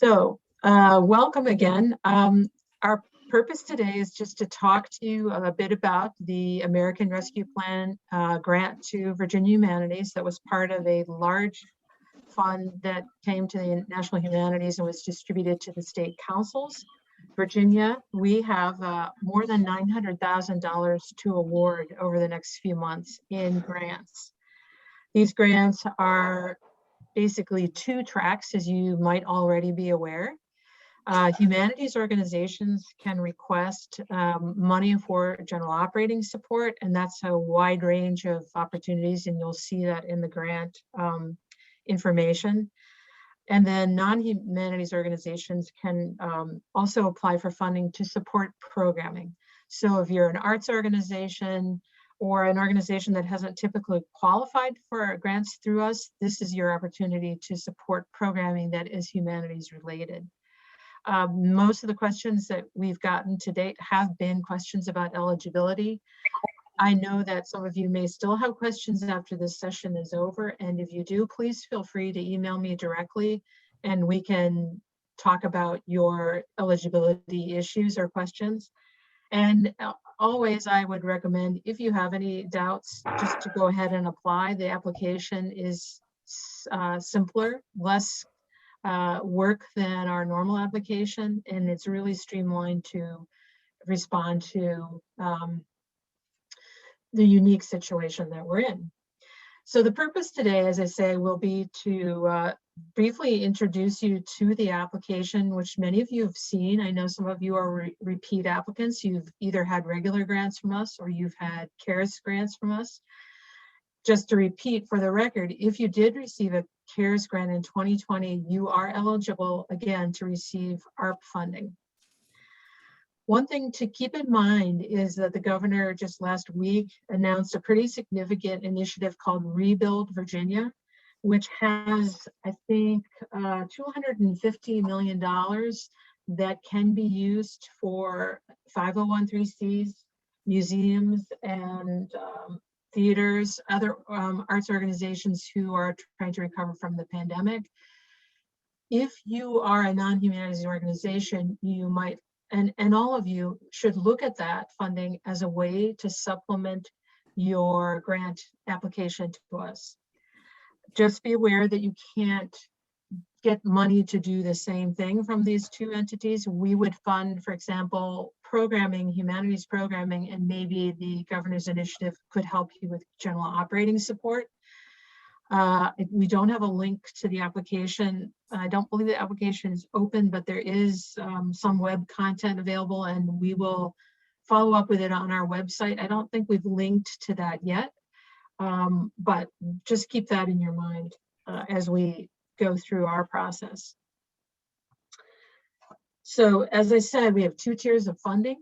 Welcome again. Our purpose today is just to talk to you a bit about the American Rescue Plan grant to Virginia Humanities that was part of a large fund that came to the National Humanities and was distributed to the state councils. Virginia, we have more than $900,000 to award over the next few months in grants. These grants are basically two tracks, as you might already be aware. Humanities organizations can request money for general operating support, and that's a wide range of opportunities, and you'll see that in the grant information. And then non-humanities organizations can also apply for funding to support programming. So if you're an arts organization or an organization that hasn't typically qualified for grants through us, this is your opportunity to support programming that is humanities related. Most of the questions that we've gotten to date have been questions about eligibility. I know that some of you may still have questions after this session is over, and if you do, please feel free to email me directly and we can talk about your eligibility issues or questions. And always I would recommend, if you have any doubts, just to go ahead and apply. The application is simpler, less work than our normal application, and it's really streamlined to respond to the unique situation that we're in. So the purpose today, as I say, will be to briefly introduce you to the application, which many of you have seen. I know some of you are repeat applicants. You've either had regular grants from us or you've had CARES grants from us. Just to repeat for the record, if you did receive a CARES grant in 2020, you are eligible again to receive ARP funding. One thing to keep in mind is that the governor just last week announced a pretty significant initiative called Rebuild Virginia, which has, I think, $250 million that can be used for 501(c)(3)s, museums, and theaters, other arts organizations who are trying to recover from the pandemic. If you are a non-humanities organization, you might, and all of you should look at that funding as a way to supplement your grant application to us. Just be aware that you can't get money to do the same thing from these two entities. We would fund, for example, programming, humanities programming, and maybe the governor's initiative could help you with general operating support. We don't have a link to the application. I don't believe the application is open, but there is some web content available, and we will follow up with it on our website. I don't think we've linked to that yet, but just keep that in your mind as we go through our process. So as I said, we have two tiers of funding.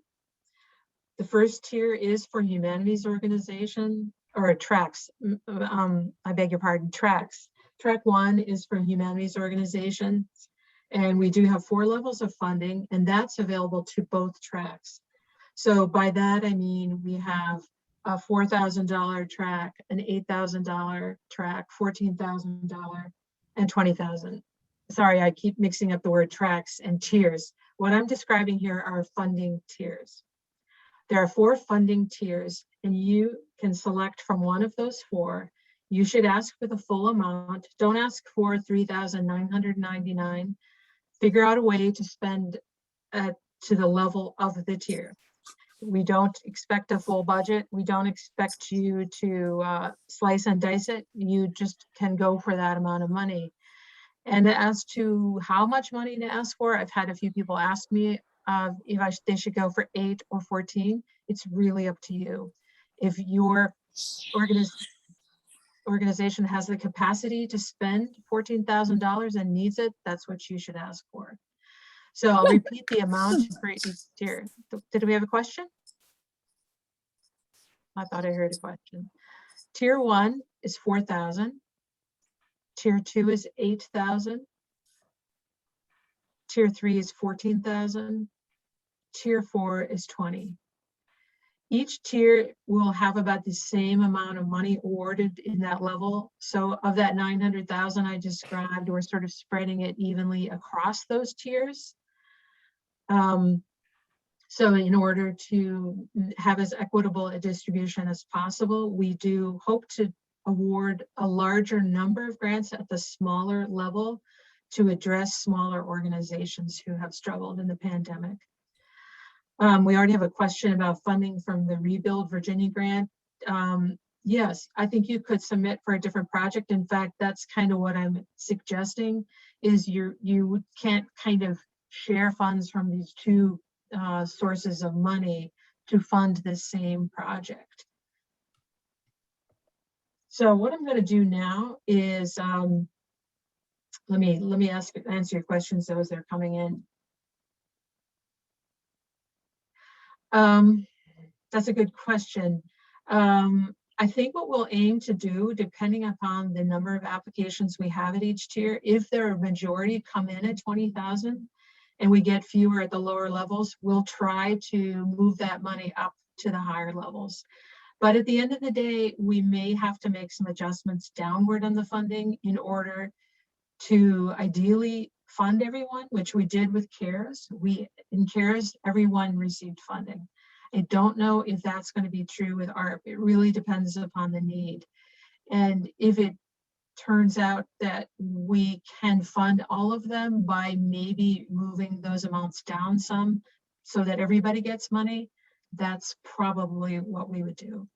The first tier is for humanities organization, or tracks, I beg your pardon, tracks. Track 1 is for humanities organizations, and we do have 4 levels of funding, and that's available to both tracks. So by that, I mean we have a $4,000 track, an $8,000 track, $14,000, and $20,000. Sorry, I keep mixing up the word tracks and tiers. What I'm describing here are funding tiers. There are 4 funding tiers, and you can select from one of those 4. You should ask for the full amount. Don't ask for $3,999. Figure out a way to spend to the level of the tier. We don't expect a full budget. We don't expect you to slice and dice it. You just can go for that amount of money. And as to how much money to ask for, I've had a few people ask me if they should go for 8 or 14. It's really up to you. If your organization has the capacity to spend $14,000 and needs it, that's what you should ask for. So I'll repeat the amount for each tier. Did we have a question? I thought I heard a question. Tier 1 is $4,000. Tier 2 is $8,000. Tier 3 is $14,000. Tier 4 is $20,000. Each tier will have about the same amount of money awarded in that level. So of that 900,000 I described, we're sort of spreading it evenly across those tiers. So in order to have as equitable a distribution as possible, we do hope to award a larger number of grants at the smaller level to address smaller organizations who have struggled in the pandemic. We already have a question about funding from the Rebuild Virginia grant. Yes, I think you could submit for a different project. In fact, that's kind of what I'm suggesting, is you can't kind of share funds from these two sources of money to fund the same project. So what I'm going to do now is let me answer your questions as they're coming in. That's a good question. I think what we'll aim to do, depending upon the number of applications we have at each tier, if there are a majority come in at 20,000 and we get fewer at the lower levels, we'll try to move that money up to the higher levels. But at the end of the day, we may have to make some adjustments downward on the funding in order to ideally fund everyone, which we did with CARES. In CARES, everyone received funding. I don't know if that's going to be true with ARP. It really depends upon the need. And if it turns out that we can fund all of them by maybe moving those amounts down some so that everybody gets money, that's probably what we would do.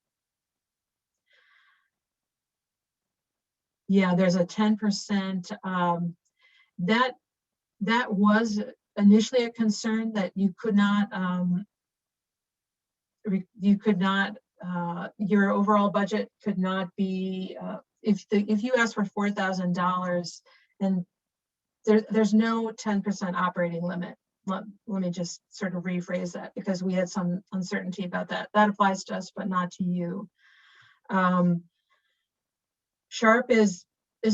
Yeah, there's a 10%. That was initially a concern, that you could not your overall budget could not be if you ask for $4,000, and there's no 10% operating limit. Let me just sort of rephrase that, because we had some uncertainty about that. That applies to us, but not to you. SHARP is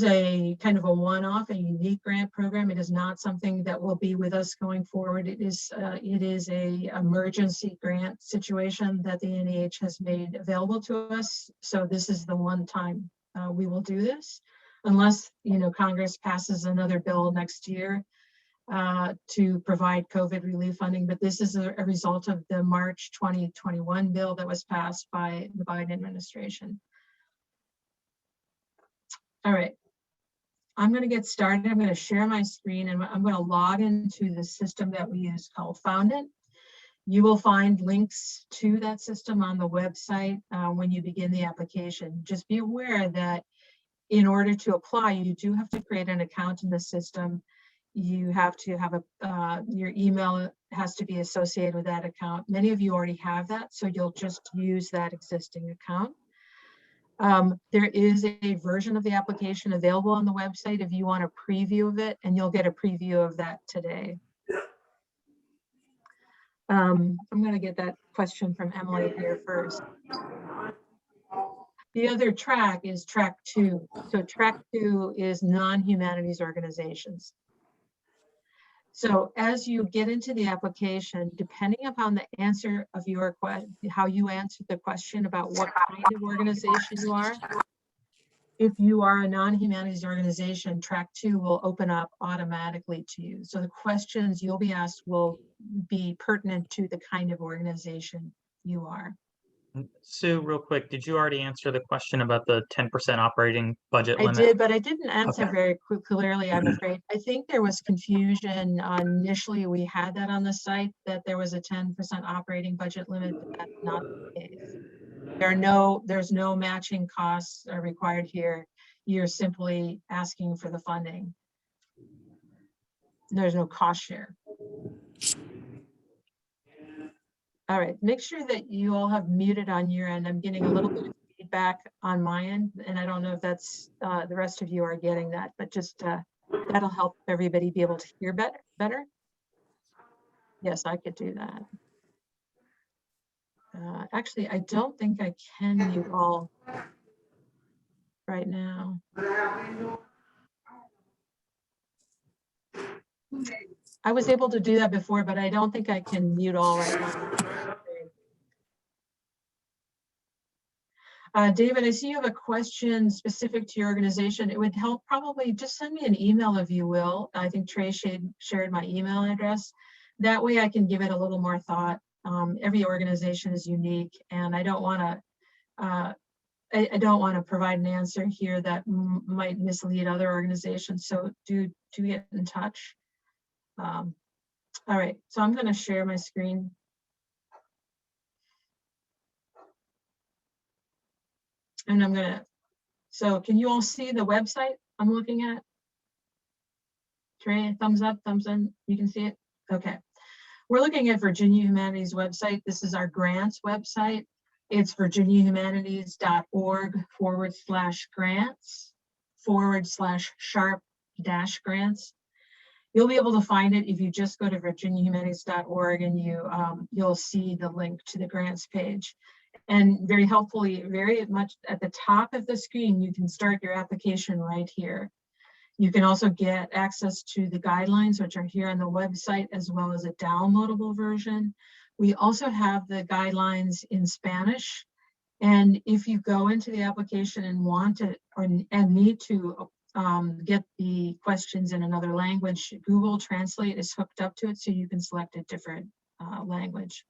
a kind of a one-off, a unique grant program. It is not something that will be with us going forward. It is a emergency grant situation that the NEH has made available to us. So this is the one time we will do this, unless Congress passes another bill next year to provide COVID relief funding. But this is a result of the March 2021 bill that was passed by the Biden administration. All right, I'm going to get started. I'm going to share my screen and I'm going to log into the system that we use called Foundit. You will find links to that system on the website when you begin the application. Just be aware that in order to apply, you do have to create an account in the system. You have to have your email has to be associated with that account. Many of you already have that, so you'll just use that existing account. There is a version of the application available on the website if you want a preview of it, and you'll get a preview of that today. I'm going to get that question from Emily here first. The other track is track 2. So track 2 is non-humanities organizations. So as you get into the application, depending upon the answer of your question, how you answer the question about what kind of organization you are, if you are a non-humanities organization, track 2 will open up automatically to you. So the questions you'll be asked will be pertinent to the kind of organization you are. Sue, real quick, did you already answer the question about the 10% operating budget limit? I did, but I didn't answer very clearly, I'm afraid. I think there was confusion initially. We had that on the site, that there was a 10% operating budget limit, but that's not the case. There's no matching costs are required here. You're simply asking for the funding. There's no cost share. All right, make sure that you all have muted on your end. I'm getting a little bit of feedback on my end, and I don't know if that's the rest of you are getting that, but just that'll help everybody be able to hear better. Yes, I could do that. Actually, I don't think I can mute all right now. I was able to do that before, but I don't think I can mute all right now. David, I see you have a question specific to your organization. It would help probably just send me an email if you will. I think Trey shared my email address. That way I can give it a little more thought. Every organization is unique, and I don't want to I don't want to provide an answer here that might mislead other organizations. So do get in touch. All right, so I'm going to share my screen. And I'm going to, so can you all see the website I'm looking at? Trey, thumbs up, thumbs in, you can see it? Okay. We're looking at Virginia Humanities website. This is our grants website. It's virginiahumanities.org/grants/sharp-grants. You'll be able to find it if you just go to virginiahumanities.org and you'll see the link to the grants page. And very helpfully, very much at the top of the screen, you can start your application right here. You can also get access to the guidelines, which are here on the website, as well as a downloadable version. We also have the guidelines in Spanish. And if you go into the application and want to, and need to get the questions in another language, Google Translate is hooked up to it, so you can select a different language.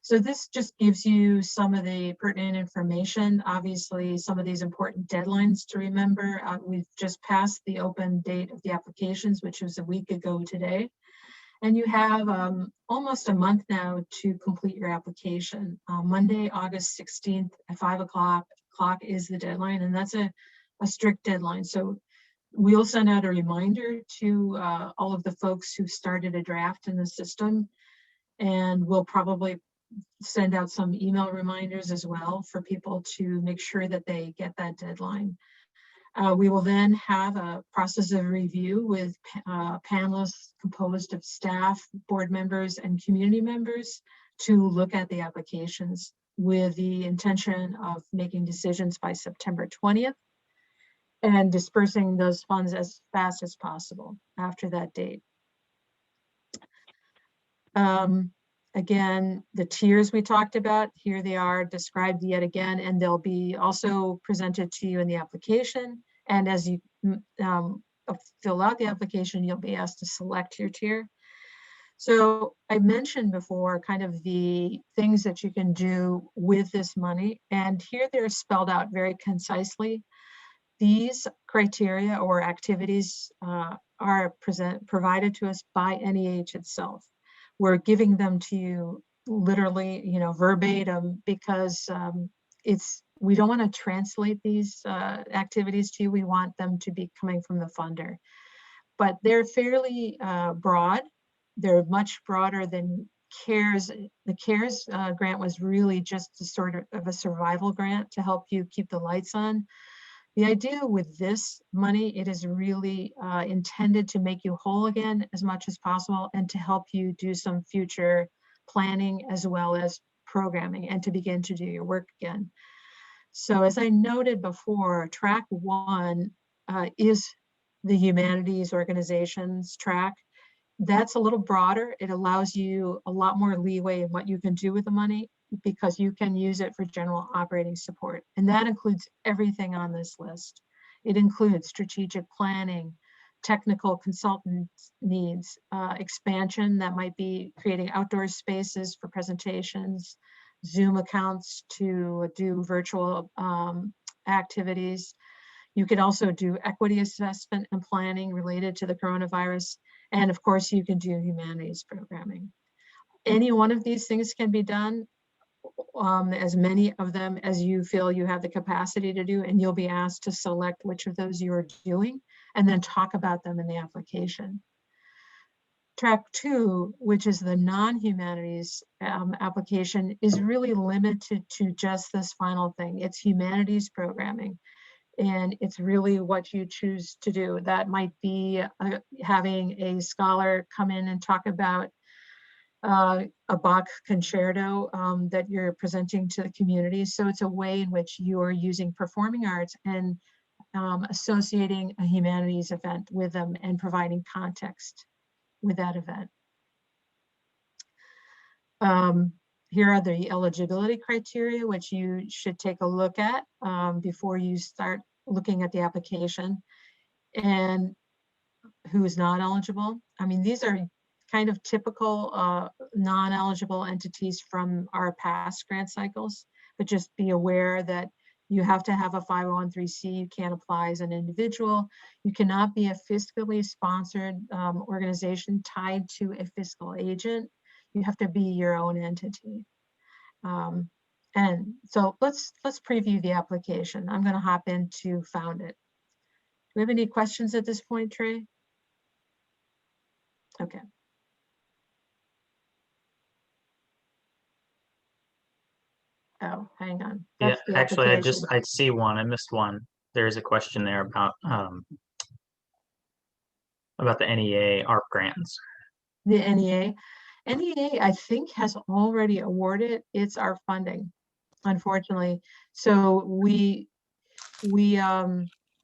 So this just gives you some of the pertinent information. Obviously, some of these important deadlines to remember. We've just passed the open date of the applications, which was a week ago today. And you have almost a month now to complete your application. Monday, August 16th at 5 o'clock is the deadline, and that's a strict deadline. So we'll send out a reminder to all of the folks who started a draft in the system, and we'll probably send out some email reminders as well for people to make sure that they get that deadline. We will then have a process of review with panelists composed of staff, board members, and community members to look at the applications with the intention of making decisions by September 20th and dispersing those funds as fast as possible after that date. Again, the tiers we talked about, here they are described yet again, and they'll be also presented to you in the application. And as you fill out the application, you'll be asked to select your tier. So I mentioned before kind of the things that you can do with this money, and here they're spelled out very concisely. These criteria or activities are provided to us by NEH itself. We're giving them to you literally, verbatim, because we don't want to translate these activities to you. We want them to be coming from the funder. But they're fairly broad. They're much broader than CARES. The CARES grant was really just a sort of a survival grant to help you keep the lights on. The idea with this money, it is really intended to make you whole again as much as possible and to help you do some future planning as well as programming and to begin to do your work again. So as I noted before, track 1 is the humanities organizations track. That's a little broader. It allows you a lot more leeway in what you can do with the money, because you can use it for general operating support. And that includes everything on this list. It includes strategic planning, technical consultant needs, expansion that might be creating outdoor spaces for presentations, Zoom accounts to do virtual activities. You could also do equity assessment and planning related to the coronavirus. And of course, you can do humanities programming. Any one of these things can be done, as many of them as you feel you have the capacity to do, and you'll be asked to select which of those you are doing and then talk about them in the application. Track 2, which is the non-humanities application, is really limited to just this final thing. It's humanities programming, and it's really what you choose to do. That might be having a scholar come in and talk about a Bach concerto that you're presenting to the community. So it's a way in which you are using performing arts and associating a humanities event with them and providing context with that event. Here are the eligibility criteria, which you should take a look at before you start looking at the application. And who is not eligible. I mean, these are kind of typical non-eligible entities from our past grant cycles, but just be aware that you have to have a 501(c)(3). You can't apply as an individual. You cannot be a fiscally sponsored organization tied to a fiscal agent. You have to be your own entity. And so let's preview the application. I'm going to hop into Found It. Do we have any questions at this point, Trey? Okay. Oh, hang on. Yeah, That's the actually, application. I see one. I missed one. There's a question there about the NEA ARP grants. The NEA. NEA, I think, has already awarded its ARP funding, unfortunately. So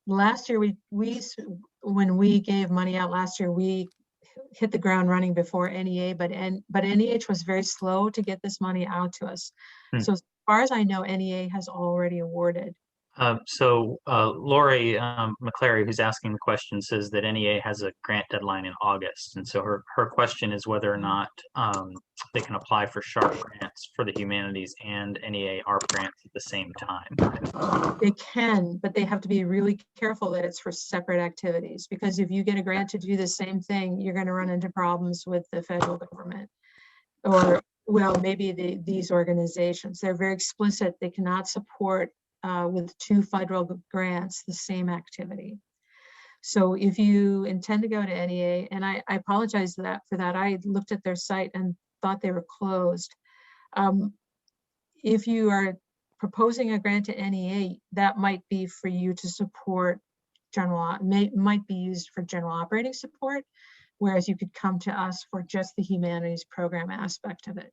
last year when we gave money out last year, we hit the ground running before NEA, but NEH was very slow to get this money out to us. So as far as I know, NEA has already awarded. Lori McClary, who's asking the question, says that NEA has a grant deadline in August. And so her question is whether or not they can apply for SHARP grants for the humanities and NEA ARP grants at the same time. They can, but they have to be really careful that it's for separate activities, because if you get a grant to do the same thing, you're going to run into problems with the federal government, or, well, maybe these organizations. They're very explicit. They cannot support with 2 federal grants the same activity. So if you intend to go to NEA, and I apologize for that, I looked at their site and thought they were closed. If you are proposing a grant to NEA, that might be for you to support might be used for general operating support, whereas you could come to us for just the humanities program aspect of it.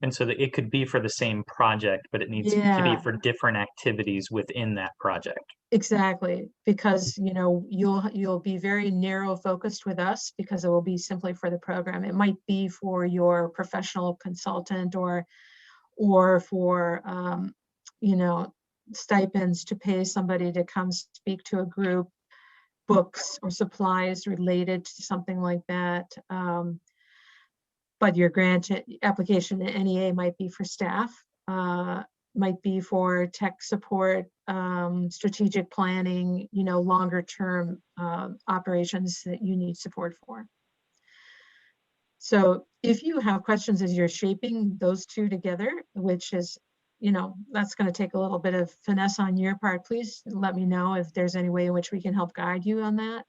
And so that it could be for the same project, but it needs to be for different activities within that project. Exactly, because you'll be very narrow focused with us, because it will be simply for the program. It might be for your professional consultant or for stipends to pay somebody to come speak to a group, books or supplies related to something like that. But your grant application to NEA might be for staff, might be for tech support, strategic planning, longer term operations that you need support for. So if you have questions as you're shaping those two together, which is, that's going to take a little bit of finesse on your part, please let me know if there's any way in which we can help guide you on that.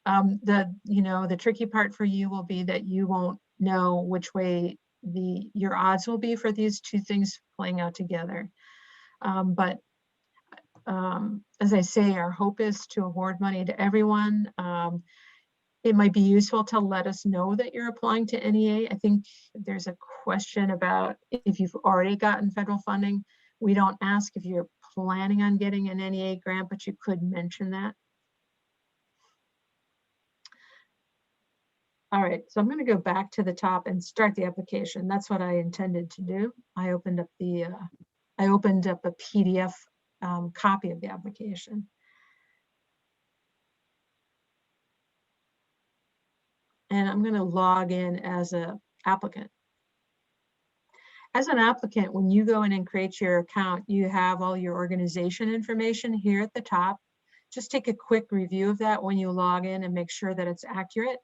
The tricky part for you will be that you won't know which way your odds will be for these two things playing out together. But as I say, our hope is to award money to everyone. It might be useful to let us know that you're applying to NEA. I think there's a question about if you've already gotten federal funding. We don't ask if you're planning on getting an NEA grant, but you could mention that. All right, so I'm going to go back to the top and start the application. That's what I intended to do. I opened up a PDF copy of the application. And I'm going to log in as an applicant. As an applicant, when you go in and create your account, you have all your organization information here at the top. Just take a quick review of that when you log in and make sure that it's accurate.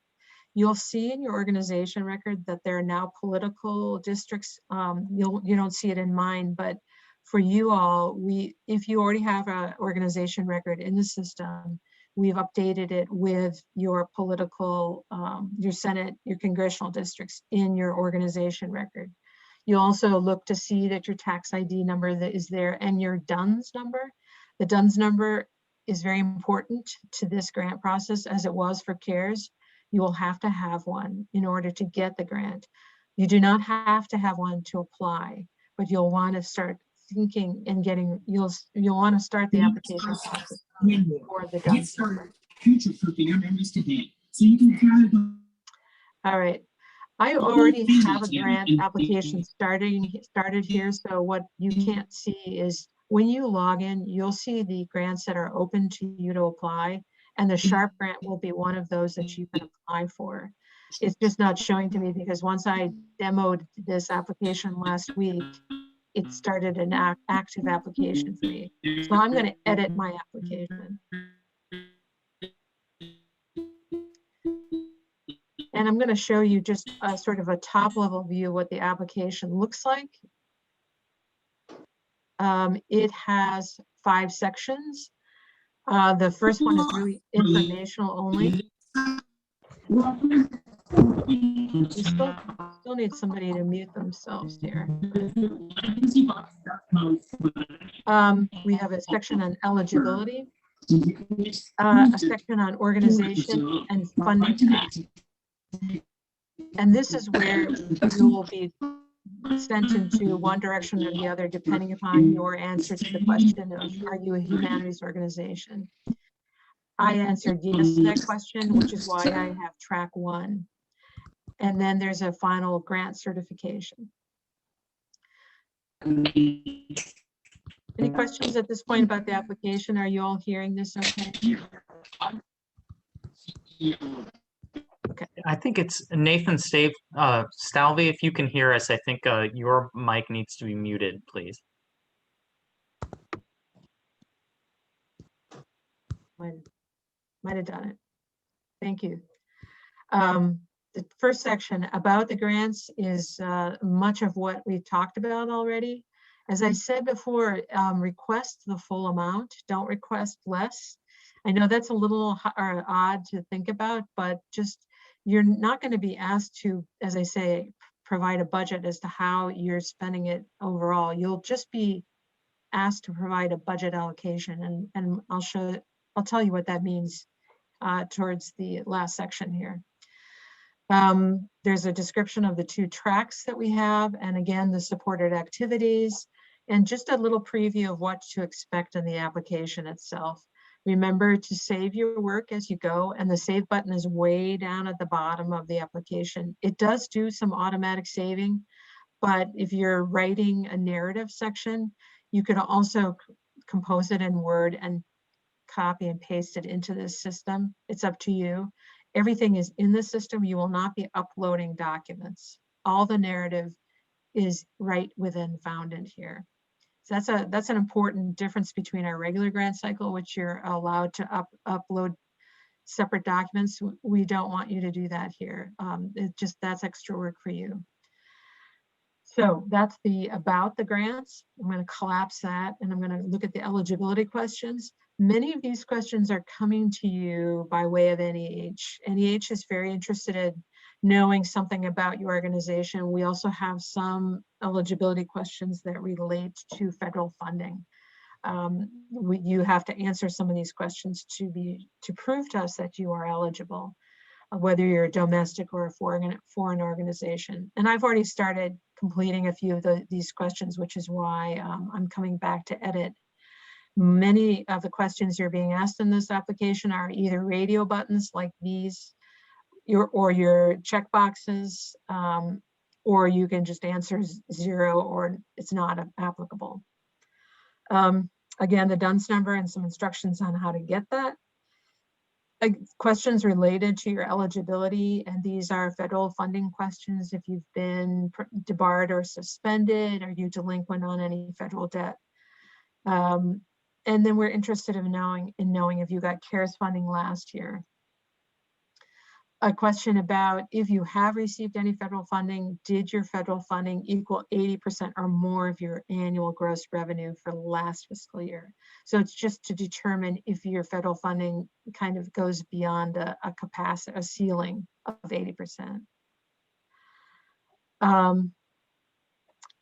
You'll see in your organization record that there are now political districts. You don't see it in mine, but for you all, if you already have an organization record in the system, we've updated it with your political, your Senate, your congressional districts in your organization record. You also look to see that your tax ID number that is there and your DUNS number. The DUNS number is very important to this grant process, as it was for CARES. You will have to have one in order to get the grant. You do not have to have one to apply, but you'll want to start thinking and you'll want to start the application process for the DUNS number. Future-proofing your memories today, so you can have. All right. I already have a grant application started here. So what you can't see is when you log in, you'll see the grants that are open to you to apply. And the SHARP grant will be one of those that you can apply for. It's just not showing to me because once I demoed this application last week, it started an active application for me. So I'm going to edit my application. And I'm going to show you just a sort of a top level view of what the application looks like. It has 5 sections. The first one is really informational only. We still need somebody to mute themselves here. We have a section on eligibility, a section on organization and funding tracks. And this is where you will be sent into one direction or the other, depending upon your answer to the question of, are you a humanities organization? I answered yes to that question, which is why I have track 1. And then there's a final grant certification. Any questions at this point about the application? Are you all hearing this okay? Okay, I think it's Nathan Stalvey, if you can hear us, I think your mic needs to be muted, please. Might have done it. Thank you. The first section about the grants is much of what we've talked about already. As I said before, request the full amount, don't request less. I know that's a little odd to think about, but just you're not going to be asked to, as I say, provide a budget as to how you're spending it overall. You'll just be asked to provide a budget allocation, and I'll tell you what that means towards the last section here. There's a description of the 2 tracks that we have, and again, the supported activities, and just a little preview of what to expect in the application itself. Remember to save your work as you go, and the save button is way down at the bottom of the application. It does do some automatic saving, but if you're writing a narrative section, you can also compose it in Word and copy and paste it into this system. It's up to you. Everything is in the system. You will not be uploading documents. All the narrative is right within Foundant here. So that's an important difference between our regular grant cycle, which you're allowed to upload separate documents. We don't want you to do that here. That's extra work for you. So that's about the grants. I'm going to collapse that, and I'm going to look at the eligibility questions. Many of these questions are coming to you by way of NEH. NEH is very interested in knowing something about your organization. We also have some eligibility questions that relate to federal funding. You have to answer some of these questions to prove to us that you are eligible, whether you're a domestic or a foreign organization. And I've already started completing a few of these questions, which is why I'm coming back to edit. Many of the questions you're being asked in this application are either radio buttons like these, or your check boxes, or you can just answer 0 or it's not applicable. Again, the DUNS number and some instructions on how to get that. Questions related to your eligibility, and these are federal funding questions. If you've been debarred or suspended, are you delinquent on any federal debt? And then we're interested in knowing if you got CARES funding last year. A question about if you have received any federal funding, did your federal funding equal 80% or more of your annual gross revenue for last fiscal year? So it's just to determine if your federal funding kind of goes beyond a capacity, a ceiling of 80%.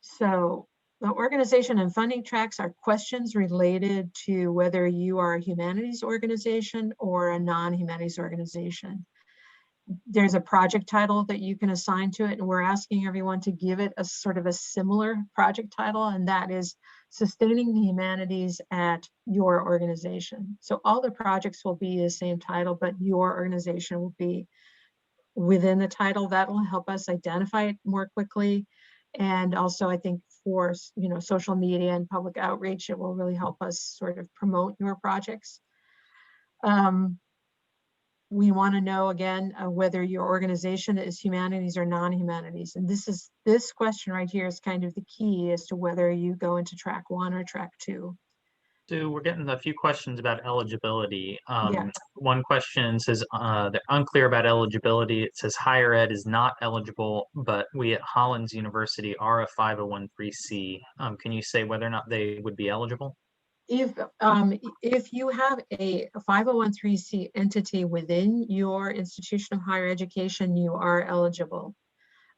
So the organization and funding tracks are questions related to whether you are a humanities organization or a non-humanities organization. There's a project title that you can assign to it, and we're asking everyone to give it a sort of a similar project title, and that is Sustaining the Humanities at Your Organization. So all the projects will be the same title, but your organization will be within the title. That will help us identify it more quickly. And also, I think for social media and public outreach, it will really help us sort of promote your projects. We want to know again whether your organization is humanities or non-humanities. And this question right here is kind of the key as to whether you go into track 1 or track 2. So we're getting a few questions about eligibility. Yeah. One question says they're unclear about eligibility. It says higher ed is not eligible, but we at Hollins University are a 501(c). Can you say whether or not they would be eligible? If you have a 501(c) entity within your institution of higher education, you are eligible.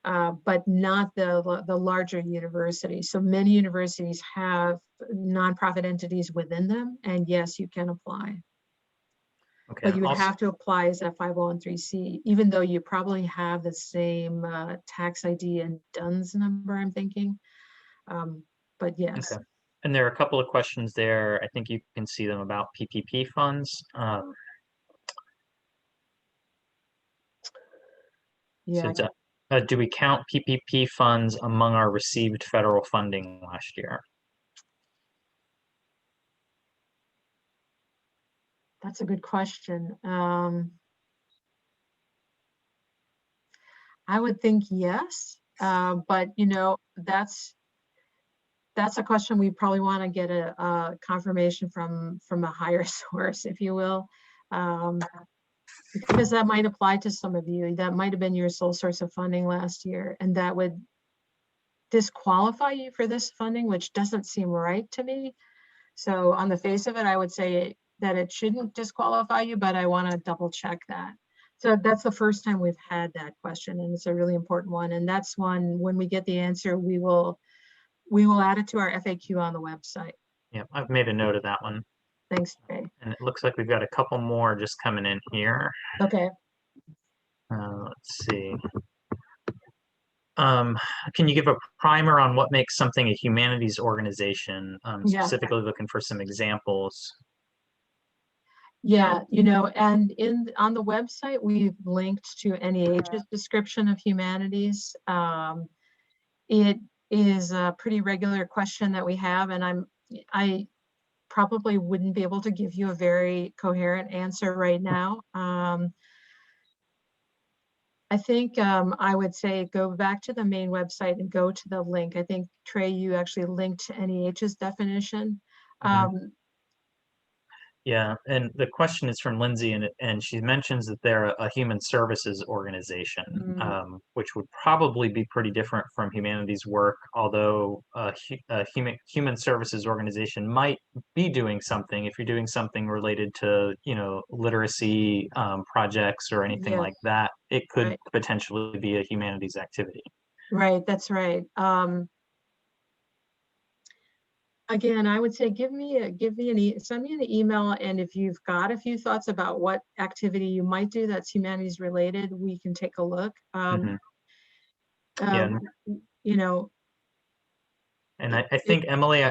But not the larger universities. So many universities have nonprofit entities within them, and yes, you can apply. Okay. But you would Also, have to apply as a 501(c), even though you probably have the same tax ID and DUNS number, I'm thinking. But yes. okay. And there are a couple of questions there. I think you can see them about PPP funds. Yeah. So do we count PPP funds among our received federal funding last year? That's a good question. I would think yes, but that's a question we probably want to get a confirmation from a higher source, if you will, because that might apply to some of you. That might have been your sole source of funding last year, and that would disqualify you for this funding, which doesn't seem right to me. So on the face of it, I would say that it shouldn't disqualify you, but I want to double check that. So that's the first time we've had that question, and it's a really important one. And that's one, when we get the answer, we will add it to our FAQ on the website. Yeah, I've made a note of that one. Thanks, Trey. And it looks like we've got a couple more just coming in here. Okay. Let's see. Can you give a primer on what makes something a humanities organization? Yeah. Specifically looking for some examples. Yeah, and on the website, we've linked to NEH's description of humanities. It is a pretty regular question that we have, and I probably wouldn't be able to give you a very coherent answer right now. I think I would say go back to the main website and go to the link. I think, Trey, you actually linked to NEH's definition. Yeah, and the question is from Lindsay, and she mentions that they're a human services organization, which would probably be pretty different from humanities work, although a human services organization might be doing something. If you're doing something related to, literacy projects or anything like that, it could potentially be a humanities activity. Right, that's right. Again, I would say send me an email, and if you've got a few thoughts about what activity you might do that's humanities related, we can take a look. And I think Emily,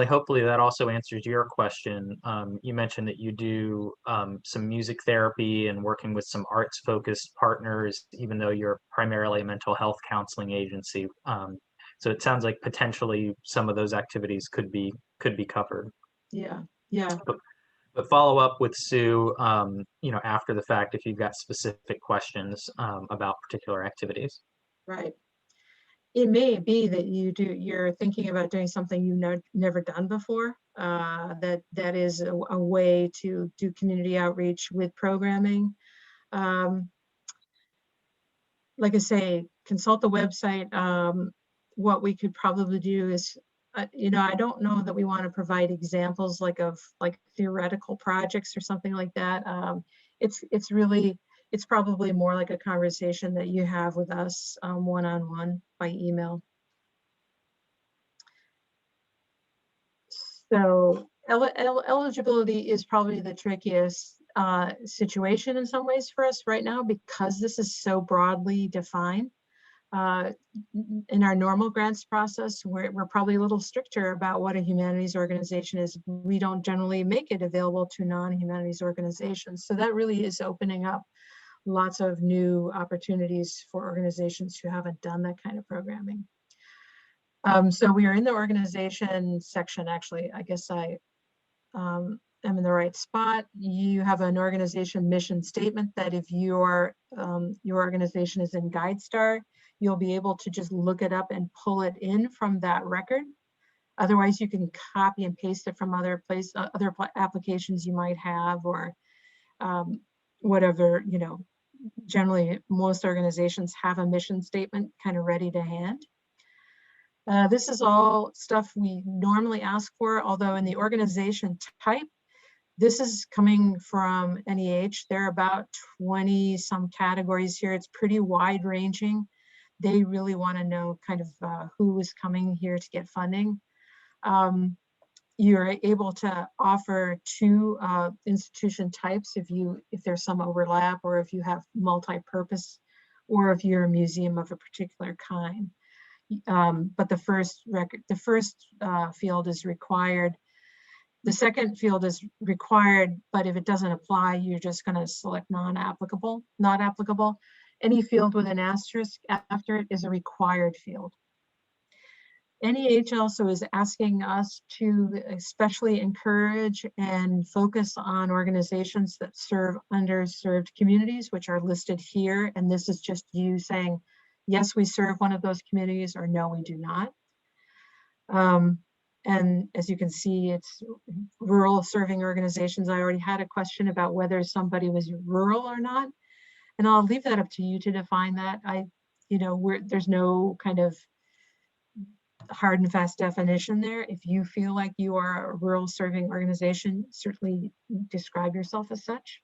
hopefully that also answers your question. You mentioned that you do some music therapy and working with some arts focused partners, even though you're primarily a mental health counseling agency. So it sounds like potentially some of those activities could be covered. Yeah. But follow up with Sue, after the fact if you've got specific questions about particular activities. Right. It may be that you're thinking about doing something you've never done before. That is a way to do community outreach with programming. Like I say, consult the website. What we could probably do is, I don't know that we want to provide examples like theoretical projects or something like that. It's probably more like a conversation that you have with us one-on-one by email. So eligibility is probably the trickiest situation in some ways for us right now, because this is so broadly defined. In our normal grants process, we're probably a little stricter about what a humanities organization is. We don't generally make it available to non-humanities organizations. So that really is opening up lots of new opportunities for organizations who haven't done that kind of programming. So we are in the organization section. Actually, I guess I am in the right spot. You have an organization mission statement that if your organization is in GuideStar, you'll be able to just look it up and pull it in from that record. Otherwise, you can copy and paste it from other applications you might have, or whatever, you know. Generally, most organizations have a mission statement kind of ready to hand. This is all stuff we normally ask for, although in the organization type, this is coming from NEH. There are about 20 some categories here. It's pretty wide ranging. They really want to know kind of who is coming here to get funding. You're able to offer two institution types if there's some overlap, or if you have multi-purpose, or if you're a museum of a particular kind. But the first field is required. The second field is required, but if it doesn't apply, you're just going to select non-applicable. Not applicable. Any field with an asterisk after it is a required field. NEH also is asking us to especially encourage and focus on organizations that serve underserved communities, which are listed here. And this is just you saying, yes, we serve one of those communities, or no, we do not. And as you can see, it's rural serving organizations. I already had a question about whether somebody was rural or not, and I'll leave that up to you to define that. There's no kind of hard and fast definition there. If you feel like you are a rural serving organization, certainly describe yourself as such.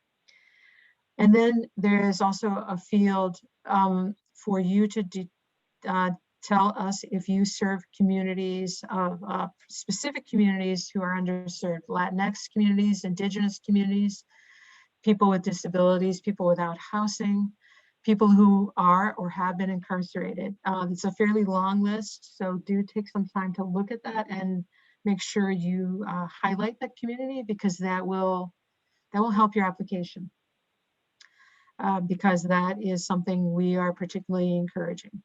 And then there is also a field for you to tell us if you serve communities of specific communities who are underserved: Latinx communities, Indigenous communities, people with disabilities, people without housing, people who are or have been incarcerated. It's a fairly long list, so do take some time to look at that and make sure you highlight that community, because that will help your application, because that is something we are particularly encouraging.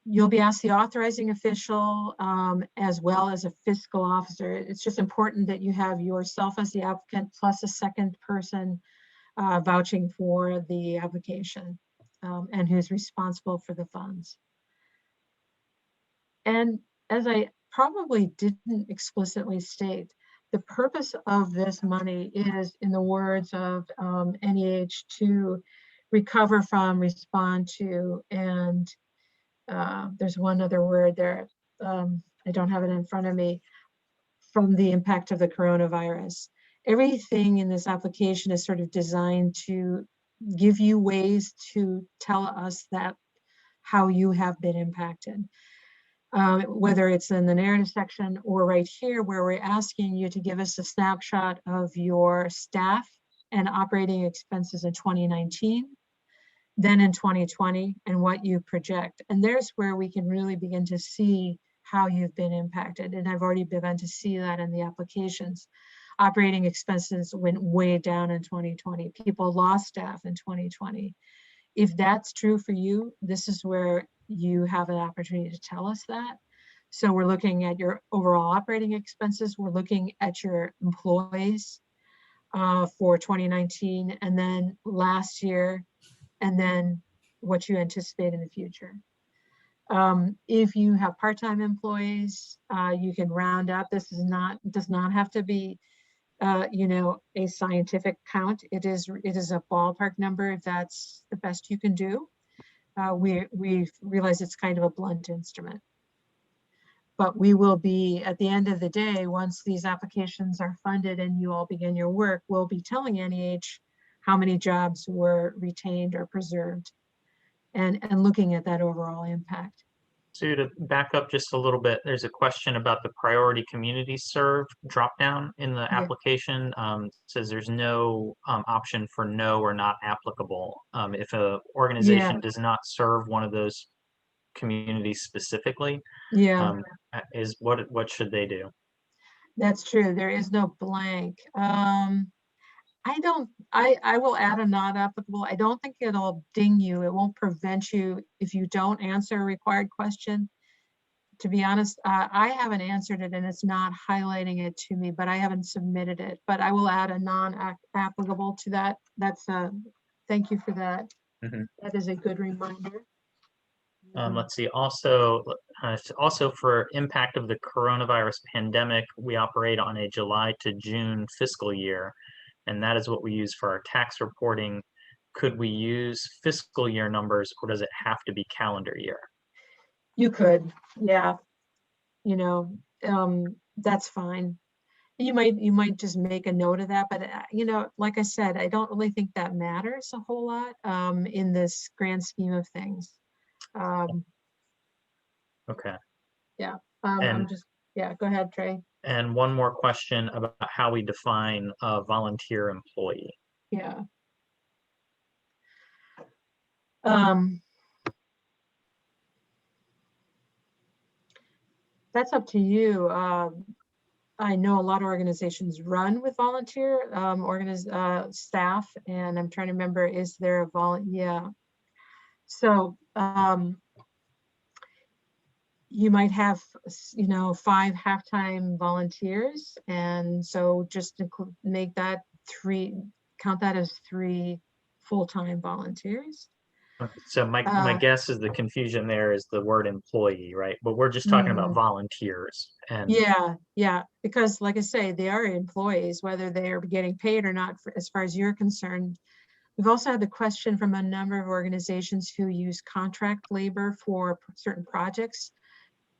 You'll be asked the authorizing official as well as a fiscal officer. It's just important that you have yourself as the applicant plus a second person vouching for the application and who's responsible for the funds. And as I probably didn't explicitly state, the purpose of this money is, in the words of NEH, to recover from, respond to, and there's one other word there, I don't have it in front of me, from the impact of the coronavirus. Everything in this application is sort of designed to give you ways to tell us that how you have been impacted. Whether it's in the narrative section or right here, where we're asking you to give us a snapshot of your staff and operating expenses in 2019, then in 2020, and what you project. And there's where we can really begin to see how you've been impacted. And I've already begun to see that in the applications. Operating expenses went way down in 2020. People lost staff in 2020. If that's true for you, this is where you have an opportunity to tell us that. So we're looking at your overall operating expenses. We're looking at your employees for 2019, and then last year, and then what you anticipate in the future. If you have part-time employees, you can round up. This does not have to be a scientific count. It is a ballpark number if that's the best you can do. We realize it's kind of a blunt instrument. But we will be, at the end of the day, once these applications are funded and you all begin your work, we'll be telling NEH how many jobs were retained or preserved, and looking at that overall impact. So to back up just a little bit, there's a question about the priority communities served dropdown in the application. Says there's no option for no or not applicable. If an organization does not serve one of those communities specifically, what should they do? That's true. There is no blank. I will add a not applicable. I don't think it'll ding you. It won't prevent you if you don't answer a required question. To be honest, I haven't answered it and it's not highlighting it to me, but I haven't submitted it. But I will add a non-applicable to that. That's thank you for that. Mhm. That is a good reminder. Let's see. Also for impact of the coronavirus pandemic, we operate on a July to June fiscal year, and that is what we use for our tax reporting. Could we use fiscal year numbers, or does it have to be calendar year? You could, yeah, you know, that's fine. You might just make a note of that, but like I said, I don't really think that matters a whole lot in this grand scheme of things. Okay. Yeah, And yeah, go ahead, Trey. and one more question about how we define a volunteer employee. Yeah. Um, that's up to you. I know a lot of organizations run with volunteer staff, and I'm trying to remember, is there a yeah. So you might have, 5 half-time volunteers, and so just make that 3, count that as 3 full-time volunteers. So my guess is the confusion there is the word employee, right? But we're just talking about volunteers. And yeah, because like I say, they are employees, whether they are getting paid or not, as far as you're concerned. We've also had the question from a number of organizations who use contract labor for certain projects.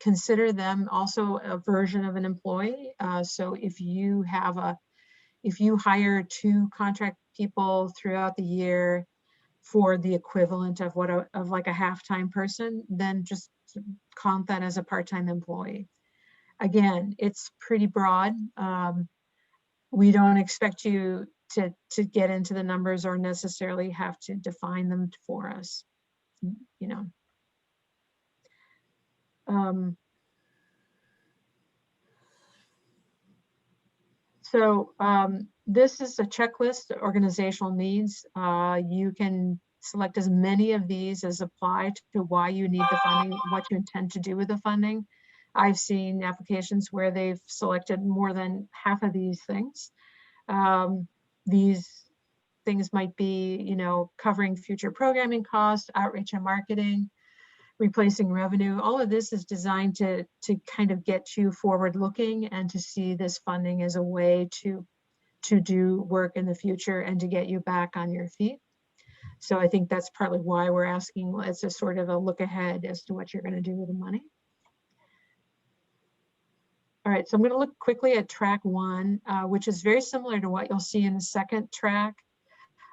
Consider them also a version of an employee. So if you hire 2 contract people throughout the year for the equivalent of like a half-time person, then just count that as a part-time employee. Again, it's pretty broad. We don't expect you to get into the numbers or necessarily have to define them for us, So this is a checklist, organizational needs. You can select as many of these as apply to why you need the funding, what you intend to do with the funding. I've seen applications where they've selected more than half of these things. These things might be, covering future programming costs, outreach and marketing, replacing revenue. All of this is designed to kind of get you forward looking and to see this funding as a way to do work in the future and to get you back on your feet. So I think that's partly why we're asking. It's a sort of a look ahead as to what you're going to do with the money. All right, so I'm going to look quickly at track 1, which is very similar to what you'll see in the second track.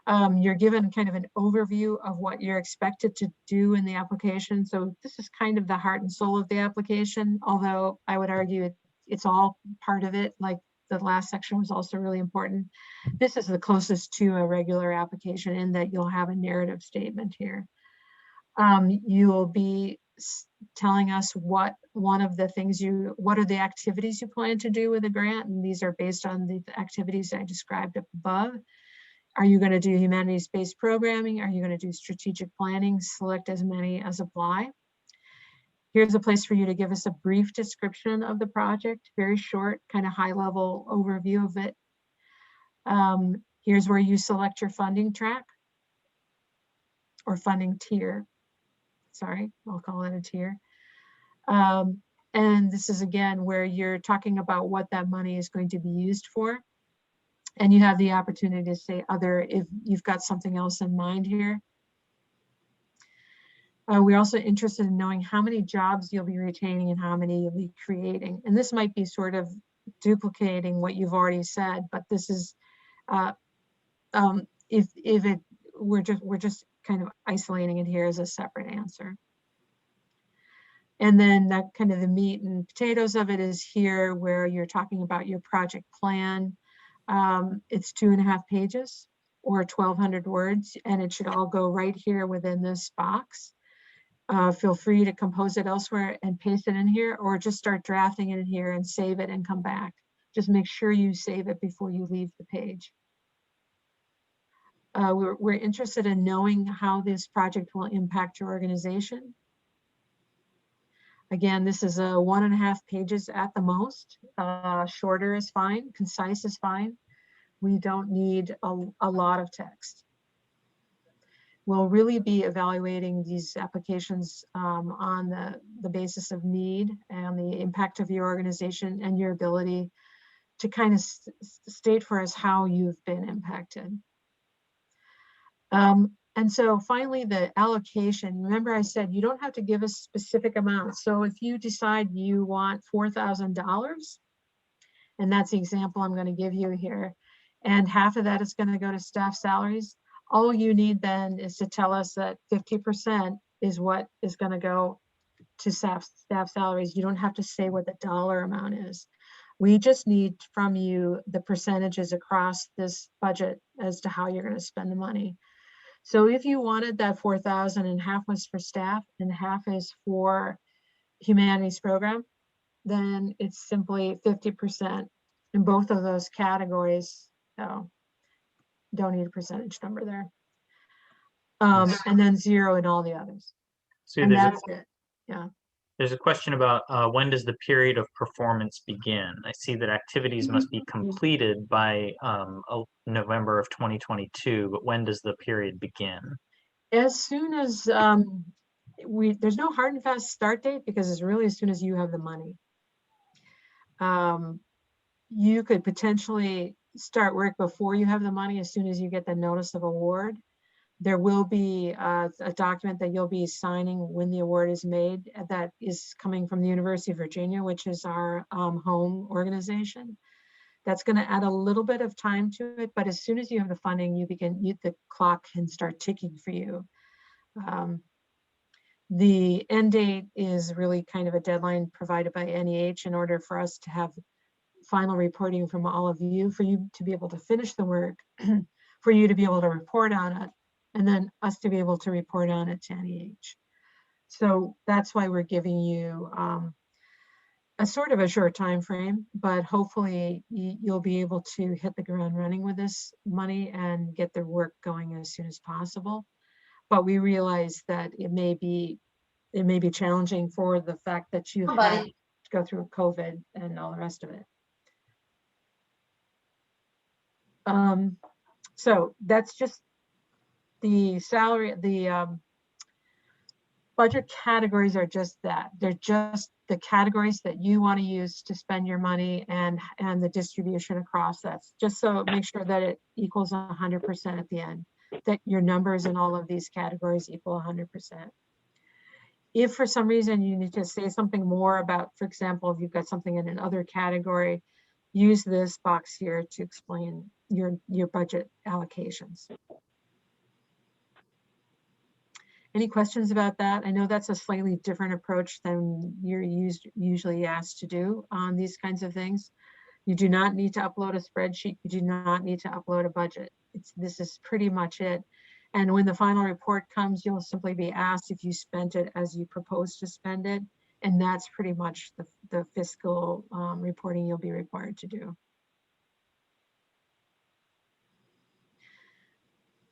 You're given kind of an overview of what you're expected to do in the application. So this is kind of the heart and soul of the application, although I would argue it's all part of it. Like the last section was also really important. This is the closest to a regular application in that you'll have a narrative statement here. You'll be telling us what are the activities you plan to do with the grant, and these are based on the activities I described up above. Are you going to do humanities-based programming? Are you going to do strategic planning? Select as many as apply. Here's a place for you to give us a brief description of the project, very short, kind of high-level overview of it. Here's where you select your funding track or funding tier. Sorry, I'll call it a tier. And this is, again, where you're talking about what that money is going to be used for. And you have the opportunity to say other if you've got something else in mind here. We're also interested in knowing how many jobs you'll be retaining and how many you'll be creating. And this might be sort of duplicating what you've already said, but this is we're just kind of isolating it here as a separate answer. And then that kind of the meat and potatoes of it is here where you're talking about your project plan. It's 2.5 pages or 1,200 words, and it should all go right here within this box. Feel free to compose it elsewhere and paste it in here, or just start drafting it in here and save it and come back. Just make sure you save it before you leave the page. We're interested in knowing how this project will impact your organization. Again, this is 1.5 pages at the most. Shorter is fine, concise is fine. We don't need a lot of text. We'll really be evaluating these applications on the basis of need and the impact of your organization and your ability to kind of state for us how you've been impacted. And so finally, the allocation. Remember I said you don't have to give a specific amount. So if you decide you want $4,000, and that's the example I'm going to give you here, and half of that is going to go to staff salaries, all you need then is to tell us that 50% is what is going to go to staff salaries. You don't have to say what the dollar amount is. We just need from you the percentages across this budget as to how you're going to spend the money. So if you wanted that 4,000 and half was for staff and half is for humanities program, then it's simply 50% in both of those categories. So don't need a percentage number there. And then 0 in all the others. So and that's it. Yeah. There's a question about when does the period of performance begin? I see that activities must be completed by November of 2022, but when does the period begin? As soon as there's no hard and fast start date, because it's really as soon as you have the money. You could potentially start work before you have the money, as soon as you get the notice of award. There will be a document that you'll be signing when the award is made that is coming from the University of Virginia, which is our home organization. That's going to add a little bit of time to it, but as soon as you have the funding, the clock can start ticking for you. The end date is really kind of a deadline provided by NEH in order for us to have final reporting from all of you, for you to be able to finish the work, for you to be able to report on it, and then us to be able to report on it to NEH. So that's why we're giving you a sort of a short time frame, but hopefully you'll be able to hit the ground running with this money and get the work going as soon as possible. But we realize that it may be challenging for the fact that you had to go through COVID and all the rest of it. So that's just the salary. The budget categories are just that. They're just the categories that you want to use to spend your money, and the distribution across that. Just so make sure that it equals 100% at the end, that your numbers in all of these categories equal 100%. If for some reason you need to say something more about, for example, if you've got something in another category, use this box here to explain your budget allocations. Any questions about that? I know that's a slightly different approach than you're usually asked to do on these kinds of things. You do not need to upload a spreadsheet. You do not need to upload a budget. This is pretty much it. And when the final report comes, you'll simply be asked if you spent it as you proposed to spend it. And that's pretty much the fiscal reporting you'll be required to do.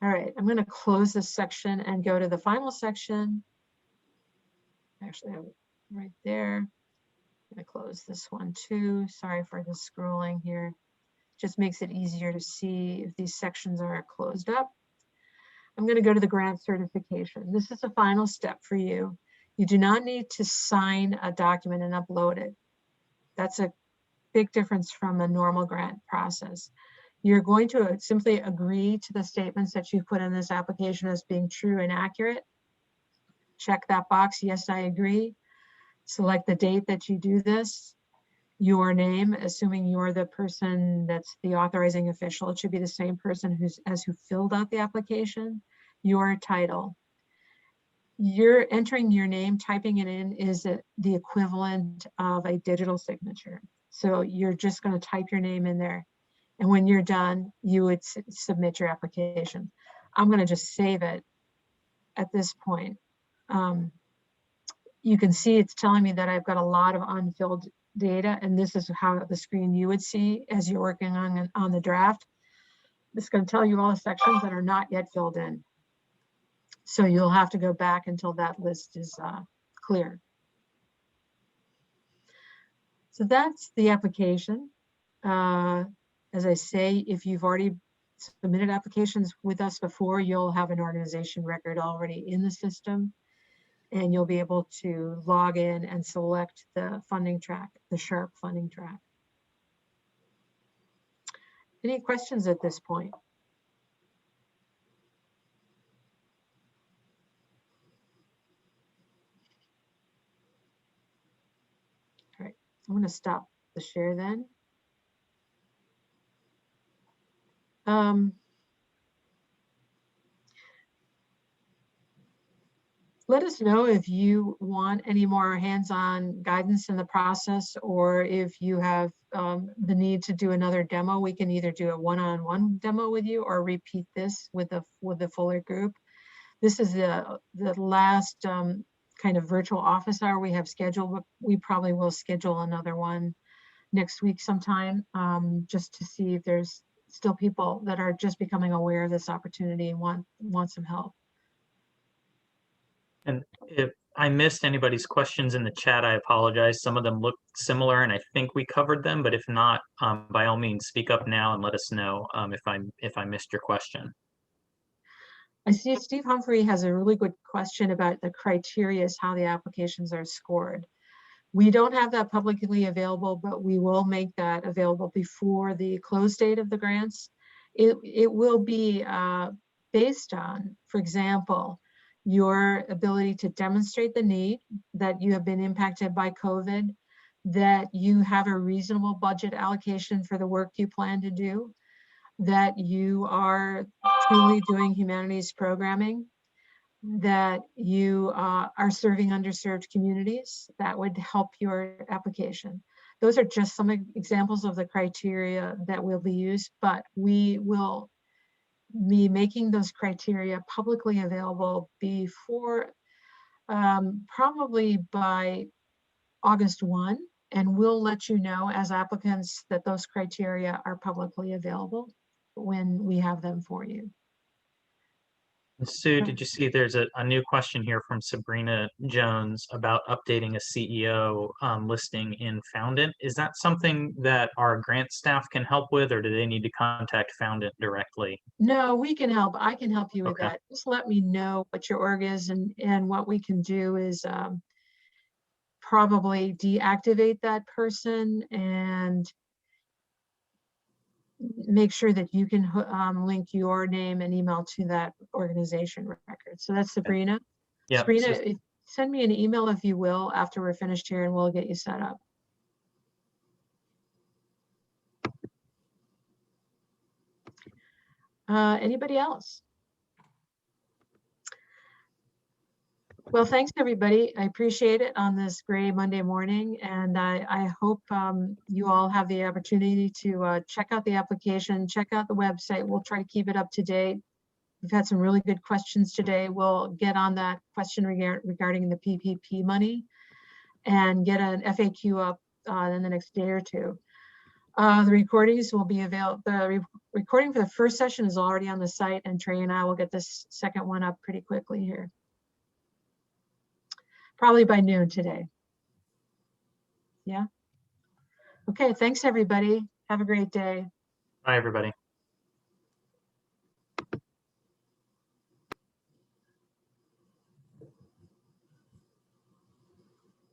All right, I'm going to close this section and go to the final section. Actually, I'm right there. I'm going to close this one too. Sorry for the scrolling here. Just makes it easier to see if these sections are closed up. I'm going to go to the grant certification. This is the final step for you. You do not need to sign a document and upload it. That's a big difference from a normal grant process. You're going to simply agree to the statements that you put in this application as being true and accurate. Check that box, yes, I agree. Select the date that you do this. Your name, assuming you're the person that's the authorizing official, it should be the same person who filled out the application. Your title. You're entering your name, typing it in is the equivalent of a digital signature. So you're just going to type your name in there. And when you're done, you would submit your application. I'm going to just save it at this point. You can see it's telling me that I've got a lot of unfilled data, and this is how the screen you would see as you're working on the draft. It's going to tell you all the sections that are not yet filled in. So you'll have to go back until that list is clear. So that's the application. As I say, if you've already submitted applications with us before, you'll have an organization record already in the system, and you'll be able to log in and select the funding track, the SHARP funding track. Any questions at this point? All right, I'm going to stop the share then. Let us know if you want any more hands-on guidance in the process, or if you have the need to do another demo. We can either do a one-on-one demo with you or repeat this with the fuller group. This is the last kind of virtual office hour we have scheduled, but we probably will schedule another one next week sometime, just to see if there's still people that are just becoming aware of this opportunity and want some help. And if I missed anybody's questions in the chat, I apologize. Some of them look similar, and I think we covered them. But if not, by all means, speak up now and let us know if I missed your question. I see Steve Humphrey has a really good question about the criteria, how the applications are scored. We don't have that publicly available, but we will make that available before the close date of the grants. It will be based on, for example, your ability to demonstrate the need, that you have been impacted by COVID, that you have a reasonable budget allocation for the work you plan to do, that you are truly doing humanities programming, that you are serving underserved communities. That would help your application. Those are just some examples of the criteria that will be used, but we will be making those criteria publicly available before, probably by August 1, and we'll let you know as applicants that those criteria are publicly available when we have them for you. Sue, did you see there's a new question here from Sabrina Jones about updating a CEO listing in Foundant? Is that something that our grant staff can help with, or do they need to contact Foundant directly? No, we can help. I can help you with Okay. that. Just let me know what your org is, and what we can do is probably deactivate that person and make sure that you can link your name and email to that organization record. So that's Sabrina. Yeah. Sabrina, send me an email if you will after we're finished here, and we'll get you set up. Anybody else? Well, thanks everybody. I appreciate it on this gray Monday morning, and I hope you all have the opportunity to check out the application, check out the website. We'll try to keep it up to date. We've had some really good questions today. We'll get on that question regarding the PPP money and get an FAQ up in the next day or two. The recordings will be available. The recording for the first session is already on the site, and Trey and I will get this second one up pretty quickly here. Probably by noon today. Yeah. Okay, thanks everybody. Have a great day. Bye, everybody.